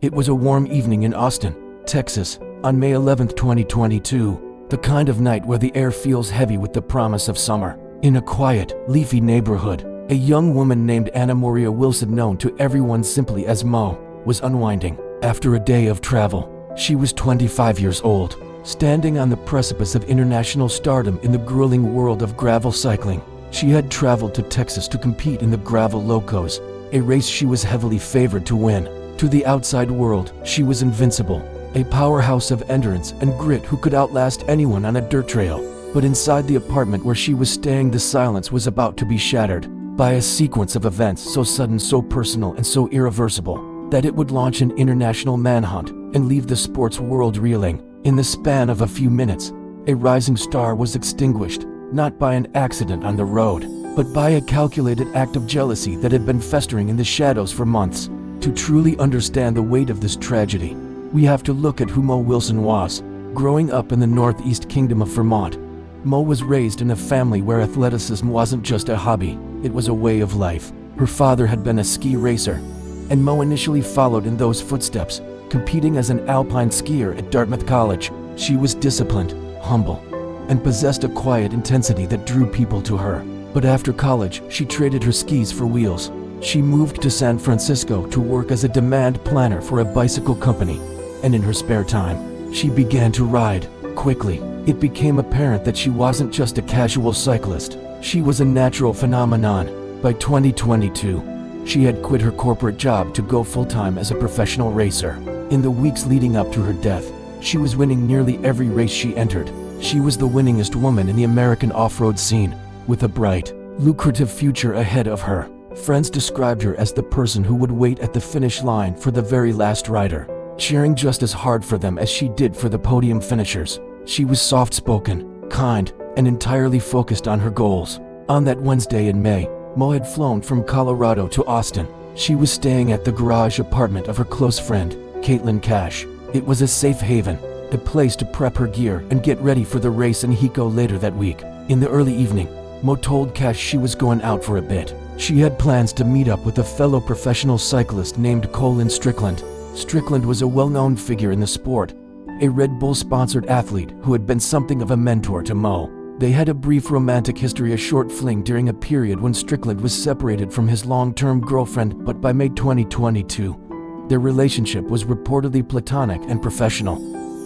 It was a warm evening in Austin, Texas, on May 11, 2022, the kind of night where the air feels heavy with the promise of summer. In a quiet, leafy neighborhood, a young woman named Anna Maria Wilson, known to everyone simply as Mo, was unwinding. After a day of travel, she was 25 years old, standing on the precipice of international stardom in the grueling world of gravel cycling. She had traveled to Texas to compete in the Gravel Locos, a race she was heavily favored to win. To the outside world, she was invincible, a powerhouse of endurance and grit who could outlast anyone on a dirt trail. But inside the apartment where she was staying, the silence was about to be shattered by a sequence of events so sudden, so personal, and so irreversible that it would launch an international manhunt and leave the sports world reeling. In the span of a few minutes, a rising star was extinguished, not by an accident on the road, but by a calculated act of jealousy that had been festering in the shadows for months. To truly understand the weight of this tragedy, we have to look at who Mo Wilson was. Growing up in the northeast kingdom of Vermont, Mo was raised in a family where athleticism wasn't just a hobby, it was a way of life. Her father had been a ski racer, and Mo initially followed in those footsteps, competing as an alpine skier at Dartmouth College. She was disciplined, humble, and possessed a quiet intensity that drew people to her. But after college, she traded her skis for wheels. She moved to San Francisco to work as a demand planner for a bicycle company, and in her spare time, she began to ride. Quickly, it became apparent that she wasn't just a casual cyclist, she was a natural phenomenon. By 2022, she had quit her corporate job to go full-time as a professional racer. In the weeks leading up to her death, she was winning nearly every race she entered. She was the winningest woman in the American off-road scene, with a bright, lucrative future ahead of her. Friends described her as the person who would wait at the finish line for the very last rider, cheering just as hard for them as she did for the podium finishers. She was soft-spoken, kind, and entirely focused on her goals. On that Wednesday in May, Mo had flown from Colorado to Austin. She was staying at the garage apartment of her close friend, Caitlyn Cash. It was a safe haven, a place to prep her gear and get ready for the race in Rica later that week. In the early evening, Mo told Cash she was going out for a bit. She had plans to meet up with a fellow professional cyclist named Colin Strickland. Strickland was a well-known figure in the sport, a Red Bull-sponsored athlete who had been something of a mentor to Mo. They had a brief romantic history, a short fling during a period when Strickland was separated from his long-term girlfriend, but by May 2022, their relationship was reportedly platonic and professional,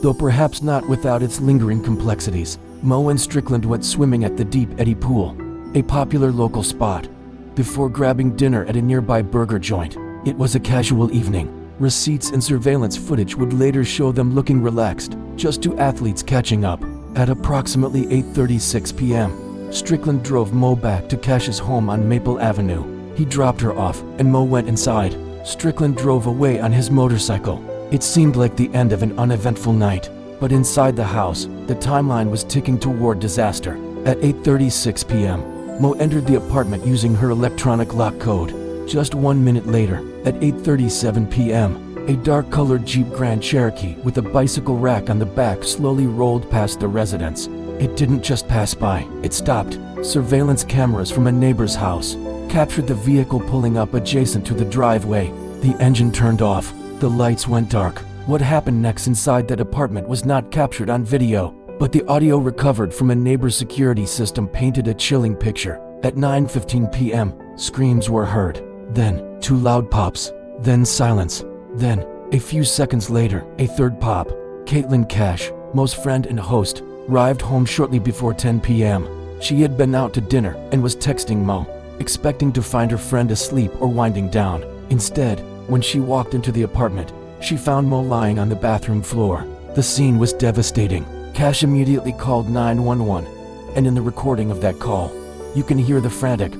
though perhaps not without its lingering complexities. Mo and Strickland went swimming at the Deep Eddy Pool, a popular local spot, before grabbing dinner at a nearby burger joint. It was a casual evening. Receipts and surveillance footage would later show them looking relaxed, just two athletes catching up. At approximately 8:36 p.m., Strickland drove Mo back to Cash's home on Maple Avenue. He dropped her off, and Mo went inside. Strickland drove away on his motorcycle. It seemed like the end of an uneventful night, but inside the house, the timeline was ticking toward disaster. At 8:36 p.m., Mo entered the apartment using her electronic lock code. Just 1 minute later, at 8:37 p.m., a dark-colored Jeep Grand Cherokee with a bicycle rack on the back slowly rolled past the residence. It didn't just pass by, it stopped. Surveillance cameras from a neighbor's house captured the vehicle pulling up adjacent to the driveway. The engine turned off, the lights went dark. What happened next inside that apartment was not captured on video, but the audio recovered from a neighbor's security system painted a chilling picture. At 9:15 p.m., screams were heard. Then, two loud pops. Then silence. Then, a few seconds later, a third pop. Caitlyn Cash, Mo's friend and host, arrived home shortly before 10 p.m. She had been out to dinner and was texting Mo, expecting to find her friend asleep or winding down. Instead, when she walked into the apartment, she found Mo lying on the bathroom floor. The scene was devastating. Cash immediately called 911, and in the recording of that call, you can hear the frantic,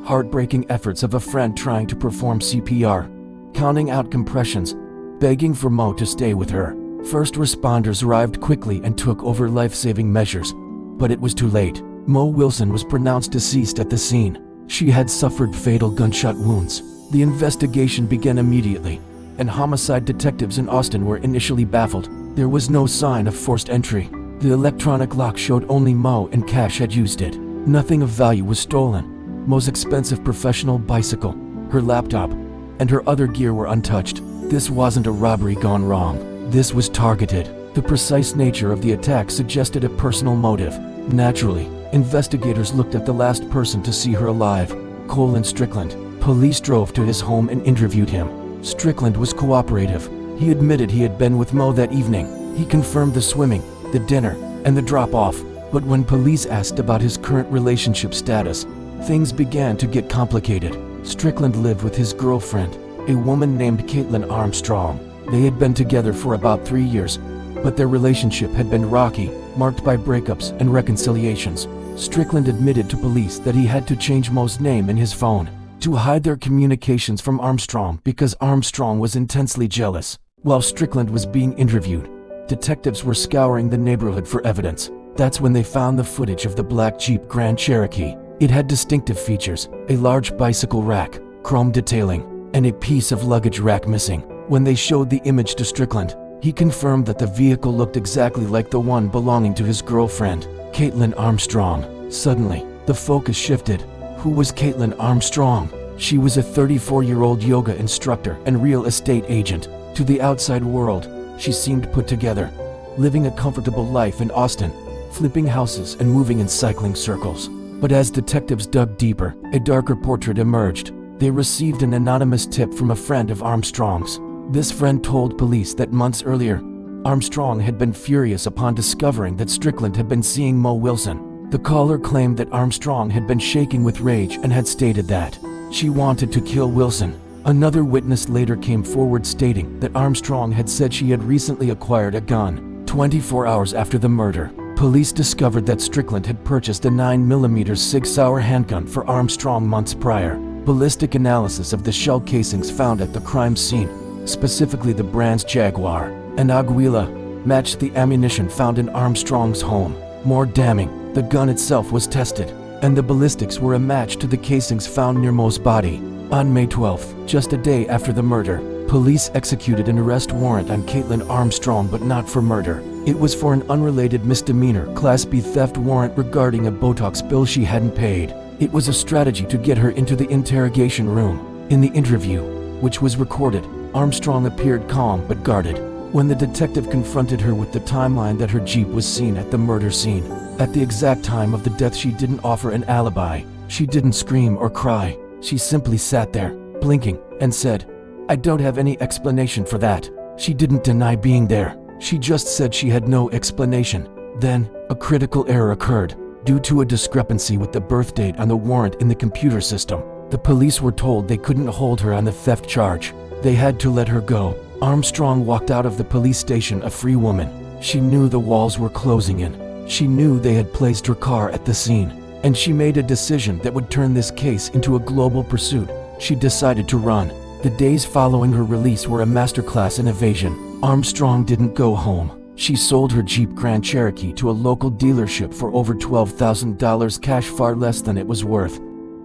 heartbreaking efforts of a friend trying to perform CPR, counting out compressions, begging for Mo to stay with her. First responders arrived quickly and took over life-saving measures, but it was too late. Mo Wilson was pronounced deceased at the scene. She had suffered fatal gunshot wounds. The investigation began immediately, and homicide detectives in Austin were initially baffled. There was no sign of forced entry. The electronic lock showed only Mo and Cash had used it. Nothing of value was stolen. Mo's expensive professional bicycle, her laptop, and her other gear were untouched. This wasn't a robbery gone wrong. This was targeted. The precise nature of the attack suggested a personal motive. Naturally, investigators looked at the last person to see her alive, Colin Strickland. Police drove to his home and interviewed him. Strickland was cooperative. He admitted he had been with Mo that evening. He confirmed the swimming, the dinner, and the drop-off. But when police asked about his current relationship status, things began to get complicated. Strickland lived with his girlfriend, a woman named Caitlyn Armstrong. They had been together for about 3 years, but their relationship had been rocky, marked by breakups and reconciliations. Strickland admitted to police that he had to change Mo's name in his phone to hide their communications from Armstrong because Armstrong was intensely jealous. While Strickland was being interviewed, detectives were scouring the neighborhood for evidence. That's when they found the footage of the black Jeep Grand Cherokee. It had distinctive features: a large bicycle rack, chrome detailing, and a piece of luggage rack missing. When they showed the image to Strickland, he confirmed that the vehicle looked exactly like the one belonging to his girlfriend, Caitlyn Armstrong. Suddenly, the focus shifted. Who was Caitlyn Armstrong? She was a 34-year-old yoga instructor and real estate agent. To the outside world, she seemed put together, living a comfortable life in Austin, flipping houses and moving in cycling circles. But as detectives dug deeper, a darker portrait emerged. They received an anonymous tip from a friend of Armstrong's. This friend told police that months earlier, Armstrong had been furious upon discovering that Strickland had been seeing Mo Wilson. The caller claimed that Armstrong had been shaking with rage and had stated that she wanted to kill Wilson. Another witness later came forward stating that Armstrong had said she had recently acquired a gun. 24 hours after the murder, police discovered that Strickland had purchased a 9mm Sig Sauer handgun for Armstrong months prior. Ballistic analysis of the shell casings found at the crime scene, specifically the brands Jaguar and Aguila, matched the ammunition found in Armstrong's home. More damning, the gun itself was tested, and the ballistics were a match to the casings found near Mo's body. On May 12th, just a day after the murder, police executed an arrest warrant on Caitlyn Armstrong, but not for murder. It was for an unrelated misdemeanor Class B theft warrant regarding a Botox bill she hadn't paid. It was a strategy to get her into the interrogation room. In the interview, which was recorded, Armstrong appeared calm but guarded. When the detective confronted her with the timeline that her Jeep was seen at the murder scene, at the exact time of the death, she didn't offer an alibi. She didn't scream or cry. She simply sat there, blinking, and said, "I don't have any explanation for that." She didn't deny being there. She just said she had no explanation. Then, a critical error occurred. Due to a discrepancy with the birth date on the warrant in the computer system, the police were told they couldn't hold her on the theft charge. They had to let her go. Armstrong walked out of the police station a free woman. She knew the walls were closing in. She knew they had placed her car at the scene, and she made a decision that would turn this case into a global pursuit. She decided to run. The days following her release were a masterclass in evasion. Armstrong didn't go home. She sold her Jeep Grand Cherokee to a local dealership for over $12,000 cash, far less than it was worth.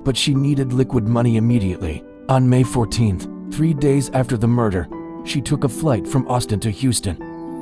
But she needed liquid money immediately. On May 14th, 3 days after the murder, she took a flight from Austin to Houston,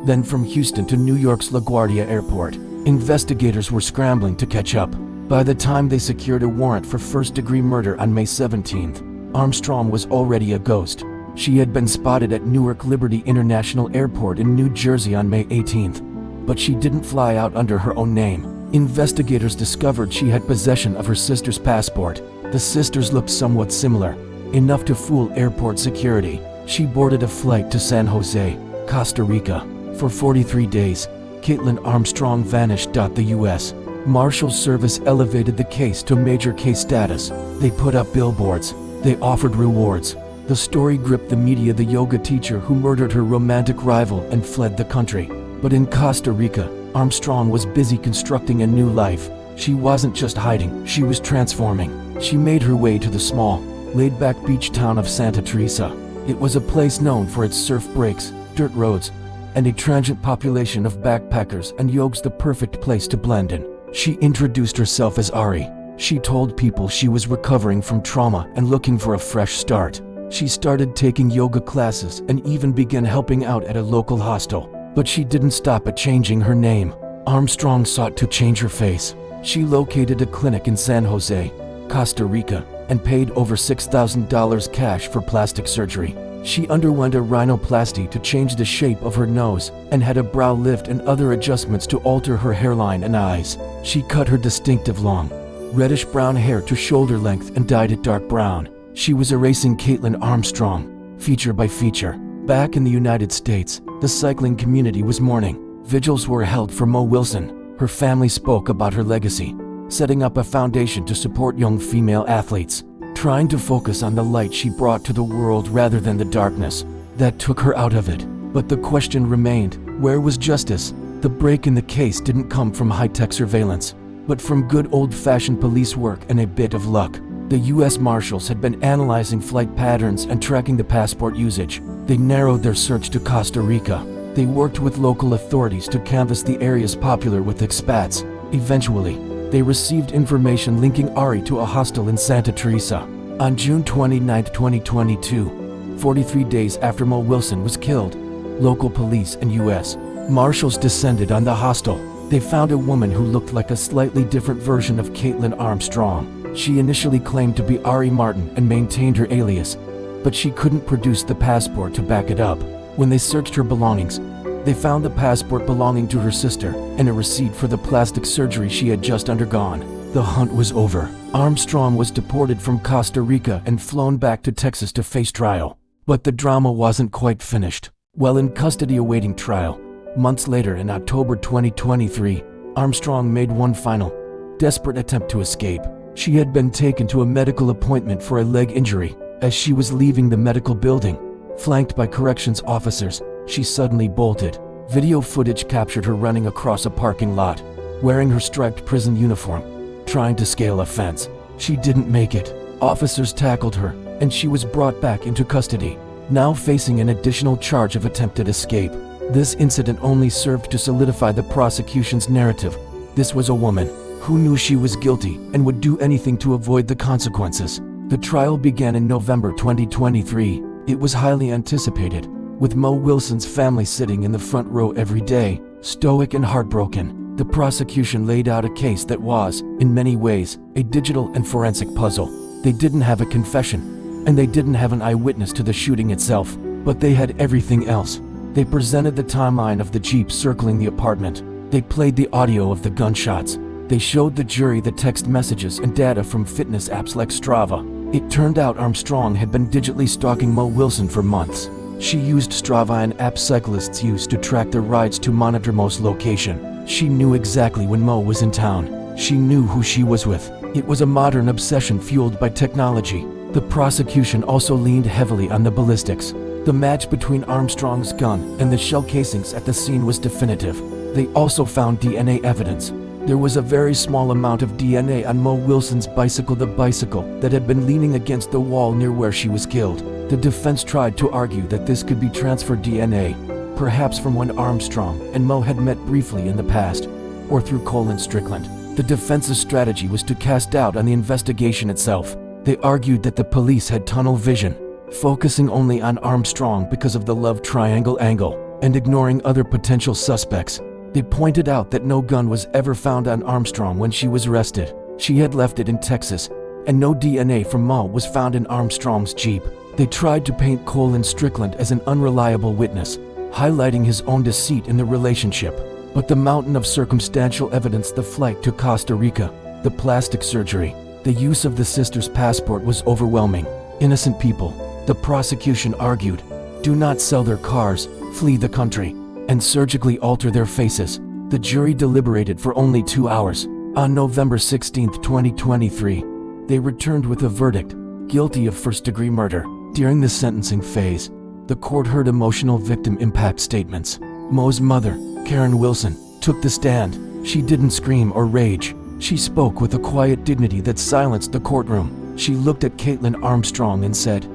then from Houston to New York's LaGuardia Airport. Investigators were scrambling to catch up. By the time they secured a warrant for first-degree murder on May 17th, Armstrong was already a ghost. She had been spotted at Newark Liberty International Airport in New Jersey on May 18th, but she didn't fly out under her own name. Investigators discovered she had possession of her sister's passport. The sisters looked somewhat similar, enough to fool airport security. She boarded a flight to San Jose, Costa Rica. For 43 days, Caitlyn Armstrong vanished. The U.S. Marshals Service elevated the case to major case status. They put up billboards. They offered rewards. The story gripped the media. The yoga teacher who murdered her romantic rival and fled the country. But in Costa Rica, Armstrong was busy constructing a new life. She wasn't just hiding, she was transforming. She made her way to the small, laid-back beach town of Santa Teresa. It was a place known for its surf breaks, dirt roads, and a transient population of backpackers and yogis, the perfect place to blend in. She introduced herself as Ari. She told people she was recovering from trauma and looking for a fresh start. She started taking yoga classes and even began helping out at a local hostel. But she didn't stop at changing her name. Armstrong sought to change her face. She located a clinic in San Jose, Costa Rica, and paid over $6,000 cash for plastic surgery. She underwent a rhinoplasty to change the shape of her nose and had a brow lift and other adjustments to alter her hairline and eyes. She cut her distinctive long, reddish-brown hair to shoulder length and dyed it dark brown. She was erasing Caitlyn Armstrong, feature by feature. Back in the United States, the cycling community was mourning. Vigils were held for Mo Wilson. Her family spoke about her legacy, setting up a foundation to support young female athletes, trying to focus on the light she brought to the world rather than the darkness that took her out of it. But the question remained, where was justice? The break in the case didn't come from high-tech surveillance, but from good old-fashioned police work and a bit of luck. The U.S. Marshals had been analyzing flight patterns and tracking the passport usage. They narrowed their search to Costa Rica. They worked with local authorities to canvass the areas popular with expats. Eventually, they received information linking Ari to a hostel in Santa Teresa. On June 29, 2022, 43 days after Mo Wilson was killed, local police and U.S. Marshals descended on the hostel. They found a woman who looked like a slightly different version of Caitlyn Armstrong. She initially claimed to be Ari Martin and maintained her alias, but she couldn't produce the passport to back it up. When they searched her belongings, they found the passport belonging to her sister and a receipt for the plastic surgery she had just undergone. The hunt was over. Armstrong was deported from Costa Rica and flown back to Texas to face trial. But the drama wasn't quite finished. While in custody awaiting trial, months later in October 2023, Armstrong made one final, desperate attempt to escape. She had been taken to a medical appointment for a leg injury. As she was leaving the medical building, flanked by corrections officers, she suddenly bolted. Video footage captured her running across a parking lot, wearing her striped prison uniform, trying to scale a fence. She didn't make it. Officers tackled her, and she was brought back into custody, now facing an additional charge of attempted escape. This incident only served to solidify the prosecution's narrative. This was a woman who knew she was guilty and would do anything to avoid the consequences. The trial began in November 2023. It was highly anticipated, with Mo Wilson's family sitting in the front row every day, stoic and heartbroken. The prosecution laid out a case that was, in many ways, a digital and forensic puzzle. They didn't have a confession, and they didn't have an eyewitness to the shooting itself, but they had everything else. They presented the timeline of the Jeep circling the apartment. They played the audio of the gunshots. They showed the jury the text messages and data from fitness apps like Strava. It turned out Armstrong had been digitally stalking Mo Wilson for months. She used Strava, an app cyclists use to track their rides, to monitor Mo's location. She knew exactly when Mo was in town. She knew who she was with. It was a modern obsession fueled by technology. The prosecution also leaned heavily on the ballistics. The match between Armstrong's gun and the shell casings at the scene was definitive. They also found DNA evidence. There was a very small amount of DNA on Mo Wilson's bicycle, the bicycle that had been leaning against the wall near where she was killed. The defense tried to argue that this could be transferred DNA, perhaps from when Armstrong and Mo had met briefly in the past, or through Colin Strickland. The defense's strategy was to cast doubt on the investigation itself. They argued that the police had tunnel vision, focusing only on Armstrong because of the love triangle angle, and ignoring other potential suspects. They pointed out that no gun was ever found on Armstrong when she was arrested. She had left it in Texas, and no DNA from Mo was found in Armstrong's Jeep. They tried to paint Colin Strickland as an unreliable witness, highlighting his own deceit in the relationship. But the mountain of circumstantial evidence, the flight to Costa Rica, the plastic surgery, the use of the sister's passport, was overwhelming. Innocent people, the prosecution argued, do not sell their cars, flee the country, and surgically alter their faces. The jury deliberated for only 2 hours. On November 16, 2023, they returned with a verdict, guilty of first-degree murder. During the sentencing phase, the court heard emotional victim impact statements. Mo's mother, Karen Wilson, took the stand. She didn't scream or rage. She spoke with a quiet dignity that silenced the courtroom. She looked at Caitlyn Armstrong and said,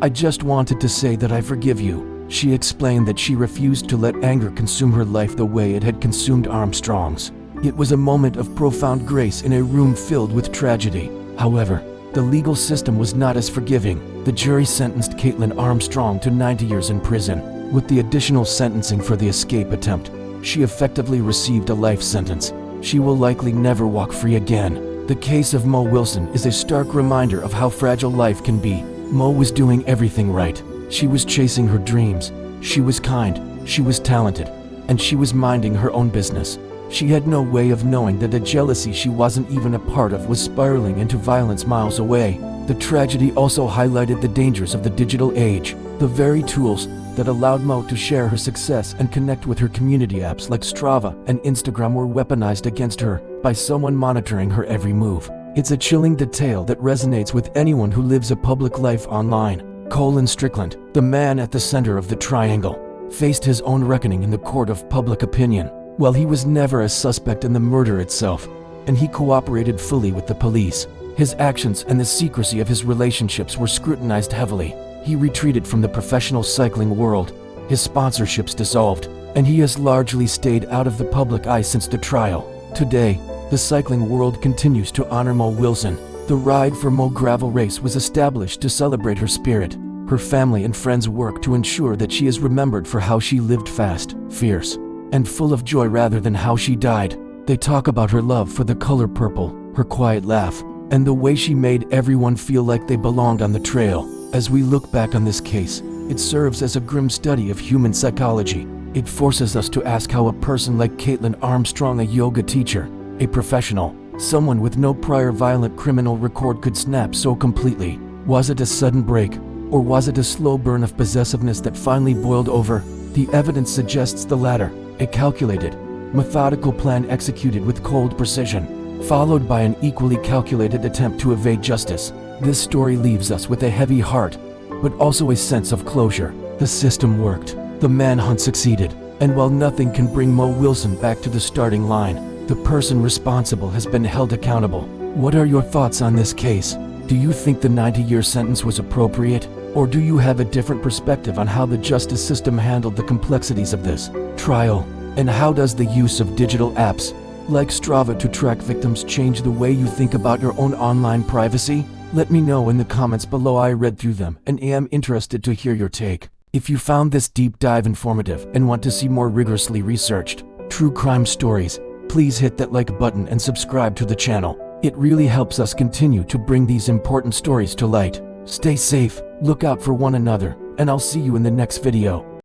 "I just wanted to say that I forgive you." She explained that she refused to let anger consume her life the way it had consumed Armstrong's. It was a moment of profound grace in a room filled with tragedy. However, the legal system was not as forgiving. The jury sentenced Caitlyn Armstrong to 90 years in prison. With the additional sentencing for the escape attempt, she effectively received a life sentence. She will likely never walk free again. The case of Mo Wilson is a stark reminder of how fragile life can be. Mo was doing everything right. She was chasing her dreams. She was kind, she was talented, and she was minding her own business. She had no way of knowing that the jealousy she wasn't even a part of was spiraling into violence miles away. The tragedy also highlighted the dangers of the digital age. The very tools that allowed Mo to share her success and connect with her community apps like Strava and Instagram were weaponized against her by someone monitoring her every move. It's a chilling detail that resonates with anyone who lives a public life online. Colin Strickland, the man at the center of the triangle, faced his own reckoning in the court of public opinion. While he was never a suspect in the murder itself, and he cooperated fully with the police, his actions and the secrecy of his relationships were scrutinized heavily. He retreated from the professional cycling world, his sponsorships dissolved, and he has largely stayed out of the public eye since the trial. Today, the cycling world continues to honor Mo Wilson. The Ride for Mo gravel race was established to celebrate her spirit. Her family and friends work to ensure that she is remembered for how she lived fast, fierce, and full of joy rather than how she died. They talk about her love for the color purple, her quiet laugh, and the way she made everyone feel like they belonged on the trail. As we look back on this case, it serves as a grim study of human psychology. It forces us to ask how a person like Caitlyn Armstrong, a yoga teacher, a professional, someone with no prior violent criminal record, could snap so completely. Was it a sudden break, or was it a slow burn of possessiveness that finally boiled over? The evidence suggests the latter, a calculated, methodical plan executed with cold precision, followed by an equally calculated attempt to evade justice. This story leaves us with a heavy heart, but also a sense of closure. The system worked, the manhunt succeeded, and while nothing can bring Mo Wilson back to the starting line, the person responsible has been held accountable. What are your thoughts on this case? Do you think the 90-year sentence was appropriate? Or do you have a different perspective on how the justice system handled the complexities of this trial? And how does the use of digital apps, like Strava, to track victims change the way you think about your own online privacy? Let me know in the comments below. I read through them and am interested to hear your take. If you found this deep dive informative and want to see more rigorously researched true crime stories, please hit that like button and subscribe to the channel. It really helps us continue to bring these important stories to light. Stay safe, look out for one another, and I'll see you in the next video.